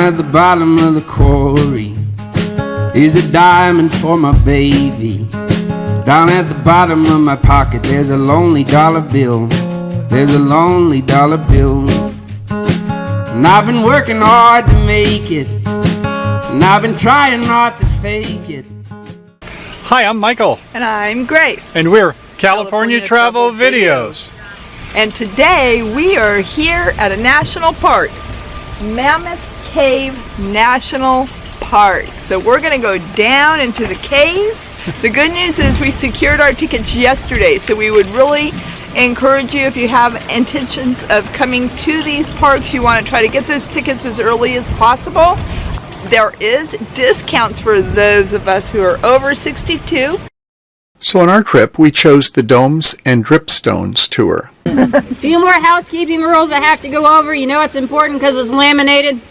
at the bottom of the quarry is a diamond for my baby. Down at the bottom of my pocket there's a lonely dollar bill. There's a lonely dollar bill. And I've been working hard to make it, and I've been trying not to fake it. Hi, I'm Michael. And I'm Grace. And we're California Travel Videos. And today we are here at a national park, Mammoth Cave National Park. So we're going to go down into the caves. The good news is we secured our tickets yesterday, so we would really encourage you, if you have intentions of coming to these parks, you want to try to get those tickets as early as possible. There is discounts for those of us who are over 62. So on our trip, we chose the Domes and Dripstones tour. A few more housekeeping rules I have to go over. You know it's important because it's laminated.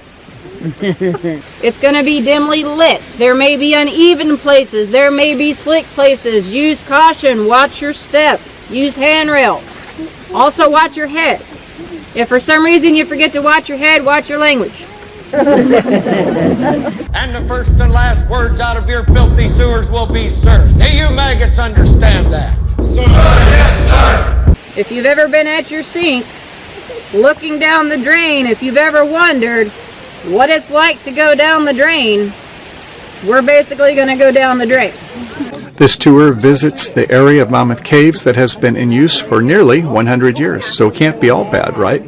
It's going to be dimly lit. There may be uneven places. There may be slick places. Use caution. Watch your step. Use handrails. Also watch your head. If for some reason you forget to watch your head, watch your language. And the first and last words out of your filthy sewers will be, sir. Do you maggots understand that? Sir, yes, sir. If you've ever been at your sink, looking down the drain, if you've ever wondered what it's like to go down the drain, we're basically going to go down the drain. This tour visits the area of Mammoth Caves that has been in use for nearly 100 years, so it can't be all bad, right?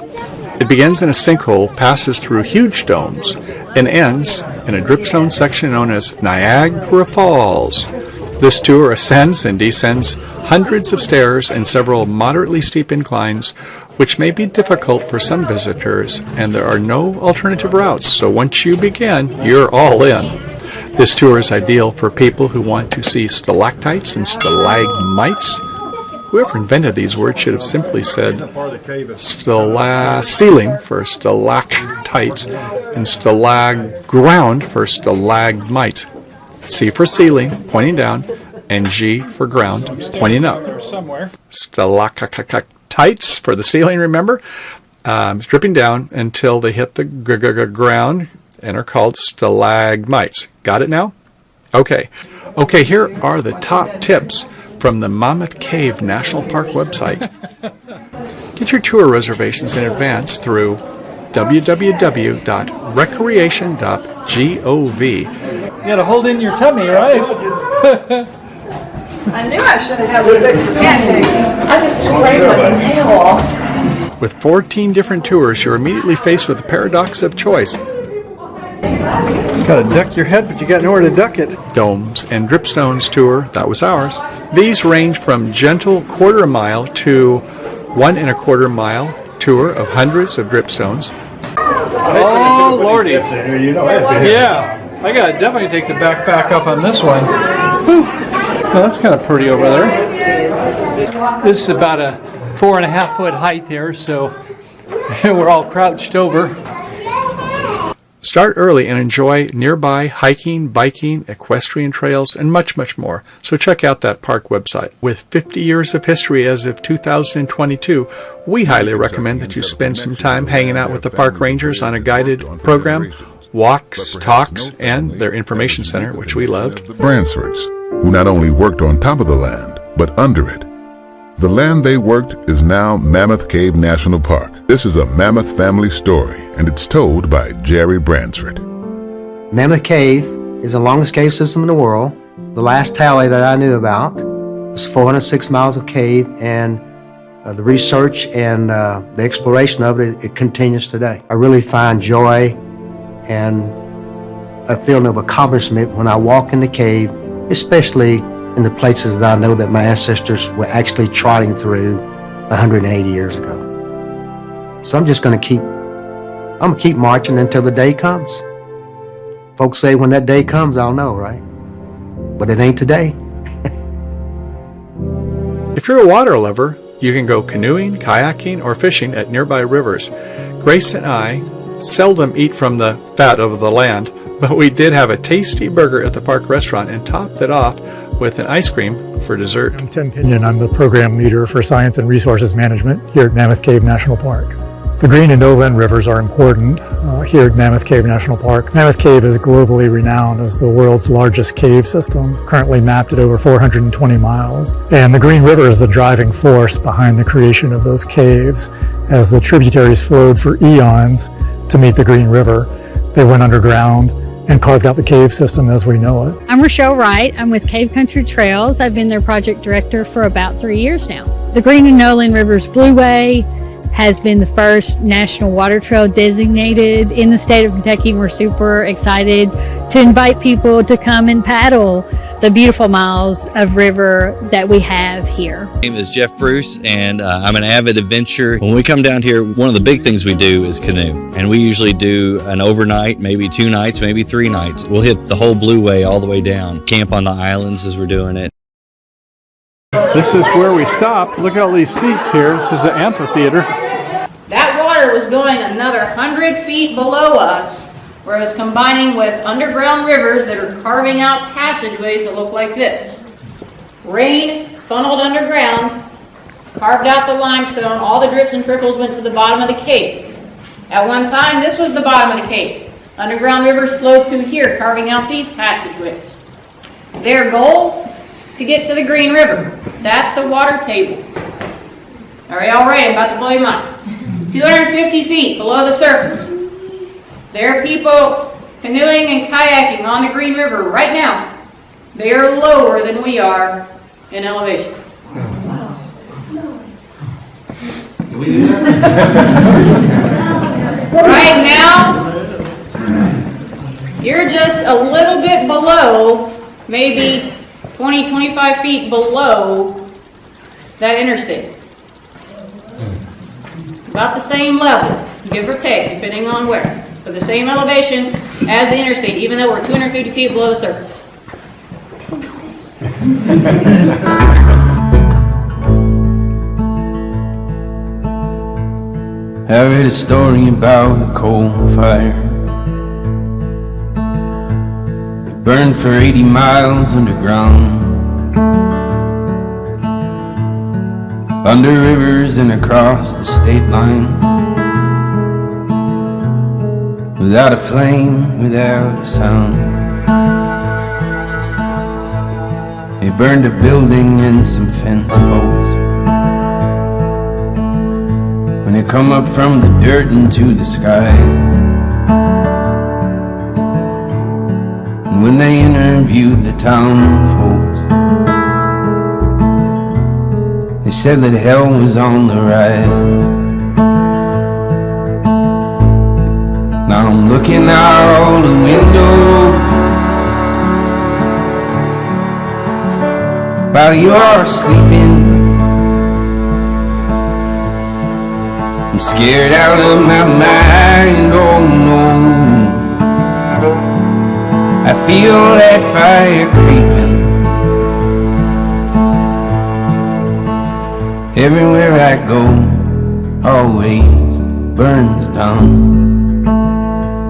It begins in a sinkhole, passes through huge domes, and ends in a dripstone section known as Niagara Falls. This tour ascends and descends hundreds of stairs and several moderately steep inclines, which may be difficult for some visitors, and there are no alternative routes, so once you begin, you're all in. This tour is ideal for people who want to see stalactites and stalagmites. Whoever invented these words should have simply said ceiling for stalactites and ground for stalagmites. C for ceiling, pointing down, and G for ground, pointing up. Stalactites for the ceiling, remember? Dripping down until they hit the ground and are called stalagmites. Got it now? Okay, here are the top tips from the Mammoth Cave National Park website. Get your tour reservations in advance through www.recreation.gov. You gotta hold in your tummy, right? I knew I should have had those extra pancakes. I just sprayed my nail off. With 14 different tours, you're immediately faced with the paradox of choice. You gotta duck your head, but you got nowhere to duck it. Domes and Dripstones tour, that was ours. These range from gentle quarter-mile to 1 1/4 mile tour of hundreds of dripstones. Oh, Lordy. Yeah, I gotta definitely take the backpack up on this one. Whew. Well, that's kind of pretty over there. This is about a 4.5 foot height there, so we're all crouched over. Start early and enjoy nearby hiking, biking, equestrian trails, and much, much more. So check out that park website. With 50 years of history as of 2022, we highly recommend that you spend some time hanging out with the park rangers on a guided program, walks, talks, and their information center, which we loved. The Bransfords, who not only worked on top of the land, but under it. The land they worked is now Mammoth Cave National Park. This is a Mammoth family story, and it's told by Jerry Bransford. Mammoth Cave is the longest cave system in the world. The last tally that I knew about was 406 miles of cave, and the research and the exploration of it continues today. I really find joy and a feeling of accomplishment when I walk in the cave, especially in the places that I know that my ancestors were actually trotting through 180 years ago. So I'm just going to keep marching until the day comes. Folks say when that day comes, I'll know, right? But it ain't today. If you're a water lover, you can go canoeing, kayaking, or fishing at nearby rivers. Grace and I seldom eat from the fat of the land, but we did have a tasty burger at the park restaurant and topped it off with an ice cream for dessert. I'm Tim Pinion. I'm the program leader for Science and Resources Management here at Mammoth Cave National Park. The Green and Nolan rivers are important here at Mammoth Cave National Park. Mammoth Cave is globally renowned as the world's largest cave system, currently mapped at over 420 miles. And the Green River is the driving force behind the creation of those caves. As the tributaries flowed for eons to meet the Green River, they went underground and carved out the cave system as we know it. I'm Rochelle Wright. I'm with Cave Country Trails. I've been their project director for about 3 years now. The Green and Nolan Rivers Blueway has been the first national water trail designated in the state of Kentucky. We're super excited to invite people to come and paddle the beautiful miles of river that we have here. My name is Jeff Bruce, and I'm an avid adventurer. When we come down here, one of the big things we do is canoe, and we usually do an overnight, maybe 2 nights, maybe 3 nights. We'll hit the whole Blueway all the way down, camp on the islands as we're doing it. This is where we stop. Look at all these seats here. This is the amphitheater. That water was going another 100 feet below us, where it was combining with underground rivers that are carving out passageways that look like this. Rain funneled underground, carved out the limestone, all the drips and trickles went to the bottom of the cave. At one time, this was the bottom of the cave. Underground rivers flowed through here, carving out these passageways. Their goal? To get to the Green River. That's the water table. Are y'all ready? I'm about to blow your mind. 250 feet below the surface. There are people canoeing and kayaking on the Green River right now. They are lower than we are in elevation. Can we do that? Right now, you're just a little bit below, maybe 20, 25 feet below that interstate. About the same level, give or take, depending on where. But the same elevation as the interstate, even though we're 250 feet below the surface. I read a story about a coal fire. It burned for 80 miles underground, under rivers and across the state line, without a flame, without a sound. It burned a building and some fence posts. When it come up from the dirt into the sky, and when they interviewed the town folks, they said that hell was on the rise. Now I'm looking out the window while you're sleeping. I'm scared out of my mind, oh no. I feel that fire creeping. Everywhere I go, always burns down.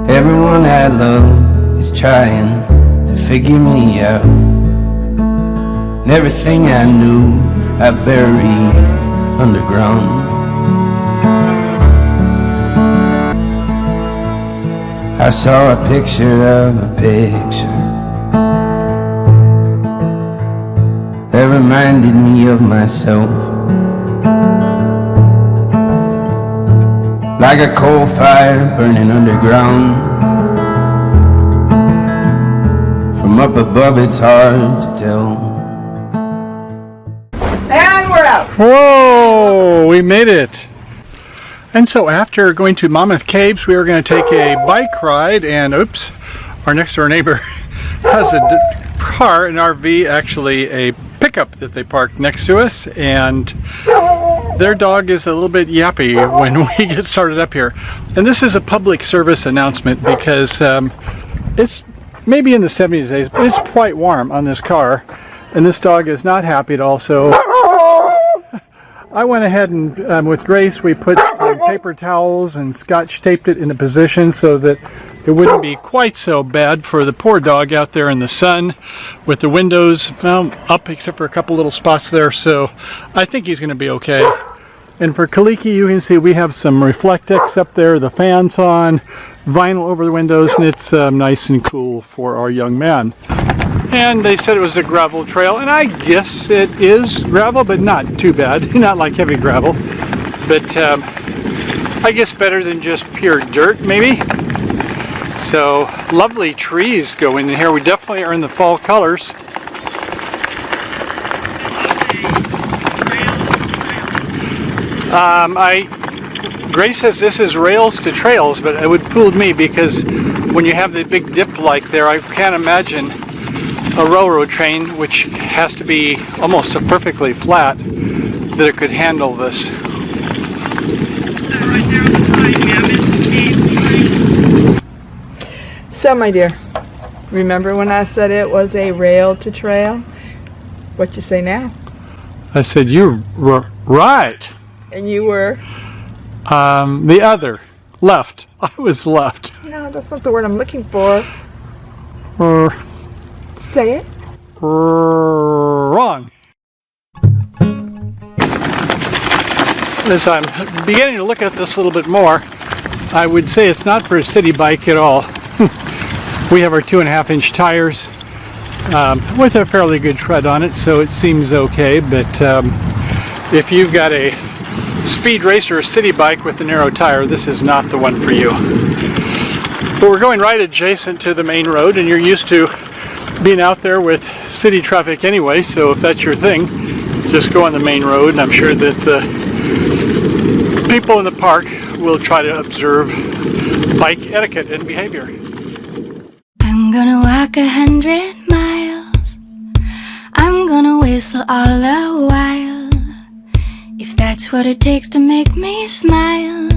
Everyone I love is trying to figure me out. And everything I knew, I buried underground. I saw a picture of a picture that reminded me of myself, like a coal fire burning underground. From up above it's hard to tell. And we're out. Whoa, we made it. And so after going to Mammoth Caves, we were going to take a bike ride, and oops, our next door neighbor has a car, an RV, actually a pickup that they parked next to us, and their dog is a little bit yappy when we get started up here. And this is a public service announcement because it's maybe in the 70s days, but it's quite warm on this car, and this dog is not happy at all. So I went ahead and with Grace we put some paper towels and scotch taped it in a position so that it wouldn't be quite so bad for the poor dog out there in the sun with the windows up except for a couple little spots there. So I think he's going to be okay. And for Kaliki, you can see we have some Reflectex up there, the fan's on, vinyl over the windows, and it's nice and cool for our young man. And they said it was a gravel trail, and I guess it is gravel, but not too bad. Not like heavy gravel, but I guess better than just pure dirt, maybe. So lovely trees going in here. We definitely are in the fall colors. Grace says this is rails to trails, but it would fool me because when you have the big dip like there, I can't imagine a railroad train, which has to be almost perfectly flat, that it could handle this. So, my dear, remember when I said it was a rail to trail? What you say now? I said you were right. And you were? The other. Left. I was left. No, that's not the word I'm looking for. Say it. Wrong. As I'm beginning to look at this a little bit more, I would say it's not for a city bike at all. We have our 2.5-inch tires with a fairly good tread on it, so it seems okay, but if you've got a speed racer or city bike with a narrow tire, this is not the one for you. But we're going right adjacent to the main road, and you're used to being out there with city traffic anyway, so if that's your thing, just go on the main road, and I'm sure that the people in the park will try to observe bike etiquette and behavior. I'm gonna walk 100 miles. I'm gonna whistle all the while. If that's what it takes to make me smile,